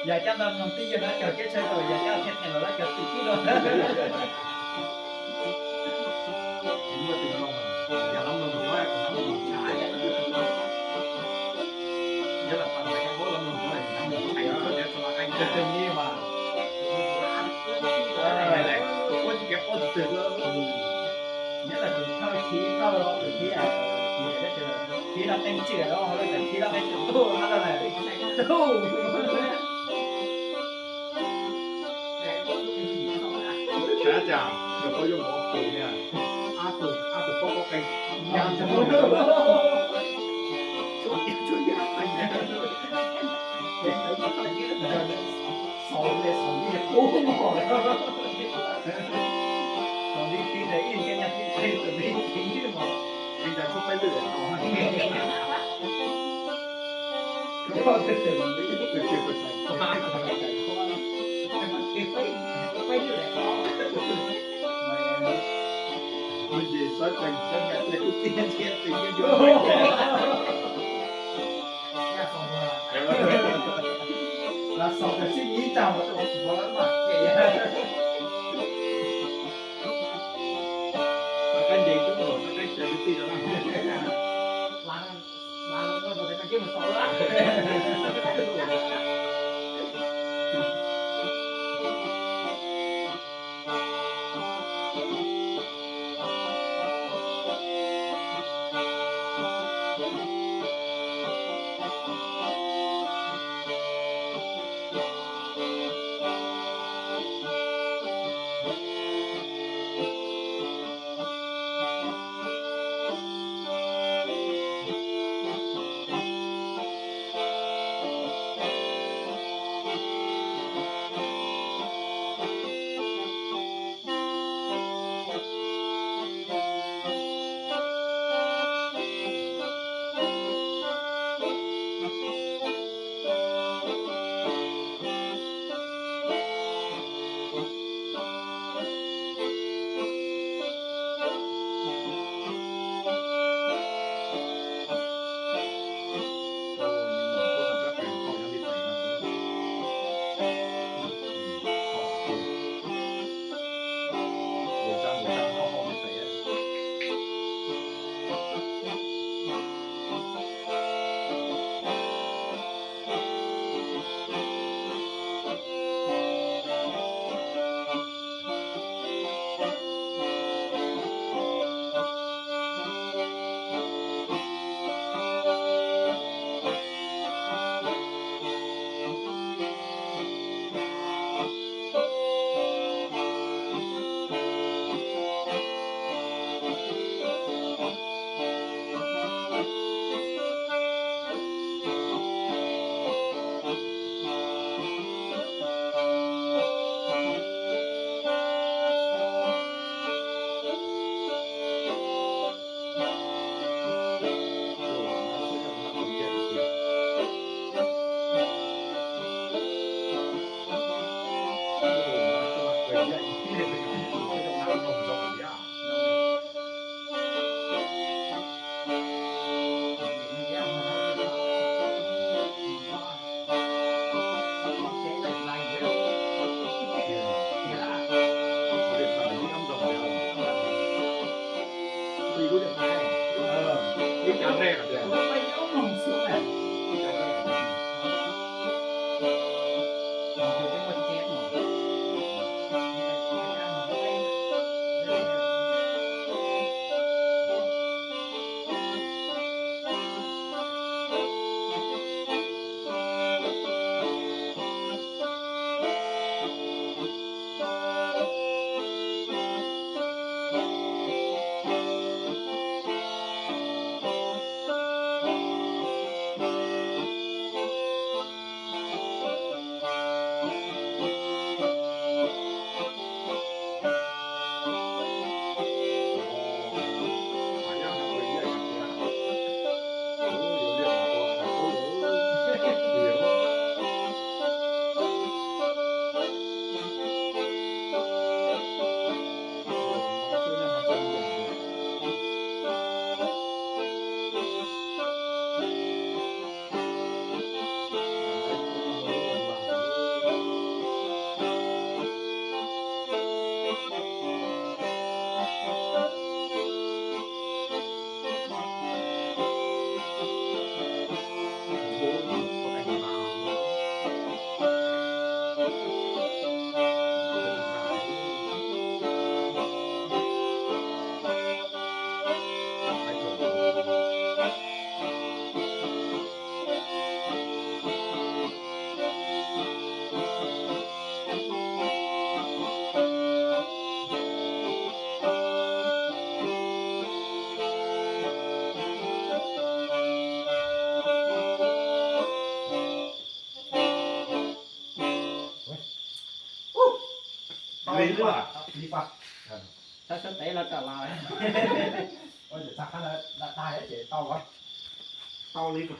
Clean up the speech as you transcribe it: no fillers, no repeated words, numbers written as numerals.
อย่าจับน้องตีอยู่นะเจ้าเจ๊ใช่ตัวอย่าจับเช็ดเนี่ยเราแล้วเจ้าตีที่โดนเมื่อถึงลงอย่าล้มลงด้วยน้ำมันชายเยอะแบบปันไปแค่พวกล้มลงด้วยน้ำมันชายก็เดี๋ยวสละกันจะเป็นนี่มาอะไรคนเก็บคนตื่นแล้วนี่แหละถึงเข้าชี้เข้าเราถึงที่ได้เจอที่เราเต็มเจือแล้วเขาเลยแต่ที่เราไม่ถึงตู้นั่นแหละตู้ช้าจังเดี๋ยวเขาโยงบอกปุ๋ยเนี่ยอาตุก็ไปยามจะรู้ช่วยอะไรเนี่ยสองเลยสองที่ตู้หมดสองที่ตีเลยอินแค่ยังที่ตีตัวนี้ตีหมดมีแต่ชุบไปเรื่อยเอาก็จะตื่นไม่ตื่นไปมาไม่อยู่ไหนก็มันดีสักจังจังเลยกูเตี้ยเตี้ยตีกันอยู่là sọc cái suy nghĩ chào một chỗ của nó mà kệ và cái gì cũng rồi nó cái chơi cái gì đó là nó rồi cái kia một số đó ดีกว่าดีกว่า ถ้าสเตย์เราจะลาย เดี๋ยวสักพักแล้วได้แล้วเดี๋ยวเต้าก่อนเต้านี้ก่อน